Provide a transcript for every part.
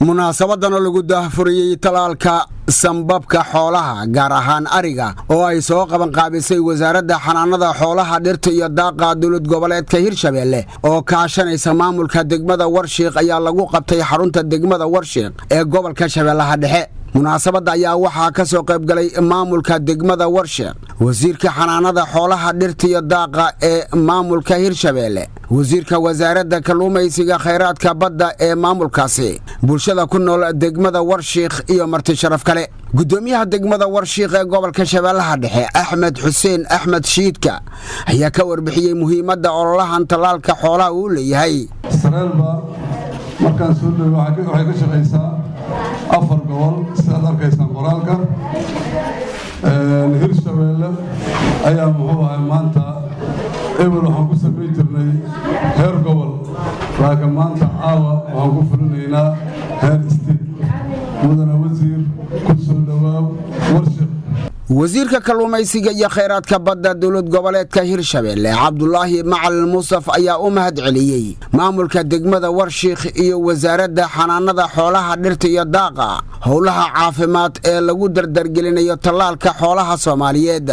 munaasabadan oo lagu daahfuriyay talaalka sambabka xoolaha gaar ahaan ariga oo ay soo qaban qaabisay wasaaradda xanaanada xoolaha dhirta iyo daaqa dawlad goboleedka Hirshabeelle oo kaashanaysa maamulka degmada Warshiiq ayaa lagu qabtay xarunta degmada Warshiiq ee gobolka Shabeellaha Dhexe. munaasabada ayaa waxaa ka soo qayb galay maamulka degmada Warshiiq, wasiirka xanaanada xoolaha dhirta iyo daaqa ee maamulka Hirshabeelle, wasiirka wasaaradda kalluumaysiga kheyraadka badda ee maamulkaasi, bulshada ku nool degmada Warshiiq iyo marti sharaf kale. gudoomiyaha degmada Warshiiq ee gobolka Shabeellaha Dhexe Axmed Xuseen Axmed Shiidka ayaa ka warbixiyay muhiimadda ololahan talaalka xoolaha uu leeyahay. markaan soo dhawaaqay waxay ka shaqeysaa 4 gobol sida arkaysan qoraalka Hirshabeelle ayaa muxuu ahay maanta eber waxaan ku sameyn jirnay heer gobol laakiin maanta caawa waxaan ku fulinaynaa heer state. mudana wasiir ku soo dhawaaw Warshiiq. wasiirka kalluumaysiga iyo kheyraadka badda dawlad goboleedka Hirshabeelle Cabdullaahi Macalin Muusaf ayaa u mahad celiyay maamulka degmada Warshiiq iyo wasaaradda xanaanada xoolaha dhirta iyo daaqa howlaha caafimaad ee lagu dardargelinayo talaalka xoolaha Soomaaliyeed.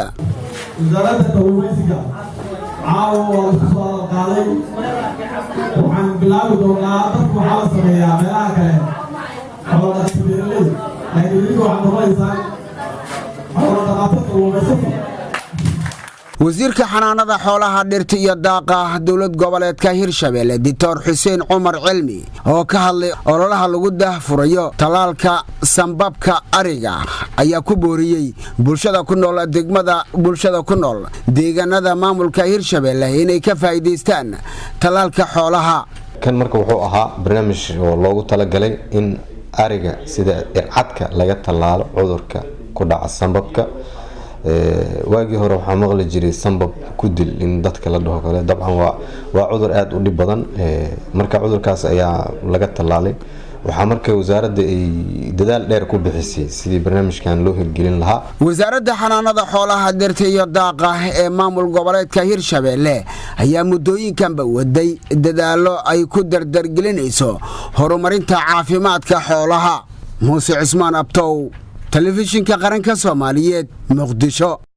wasaaradda kalluumaysiga caawa waa soo qaaday waxaan bilaabi doonaa dadku waxa la sameeyaa meelaha kale xoolaha sidii laakiin waxaan rabaa wasiirka xanaanada xoolaha dhirta iyo daaqa dawlad goboleedka Hirshabeelle Dr. Xuseen Cumar Cilmi oo ka hadlay ololaha lagu daahfurayo talaalka sambabka ariga ayaa ku booriyay bulshada ku nool deegaanada maamulka Hirshabeelle inay ka faa'iideystaan talaalka xoolaha. kan marka wuxuu ahaa barnaamij oo loogu talagalay in ariga sida ircadka laga talaalo cudurka ku dhaca sambabka. waagii hore waxaa maqli jiray sambab ku dil in dadka la dhaho kale dabcan waa cudur aad u dhib badan. marka cudurkaas ayaa laga talaalay. waxaa marka wasaaradda ay dadaal dheer ku bixisay sidii barnaamijkan loo hirgelin lahaa. wasaaradda xanaanada xoolaha dhirta iyo daaqa ee maamul goboleedka Hirshabeelle ayaa muddooyinkanba waday dadaalo ay ku dardargelinayso horumarinta caafimaadka xoolaha. Muuse Cismaan Abtow, telefishinka qaranka Soomaaliyeed, Muqdisho.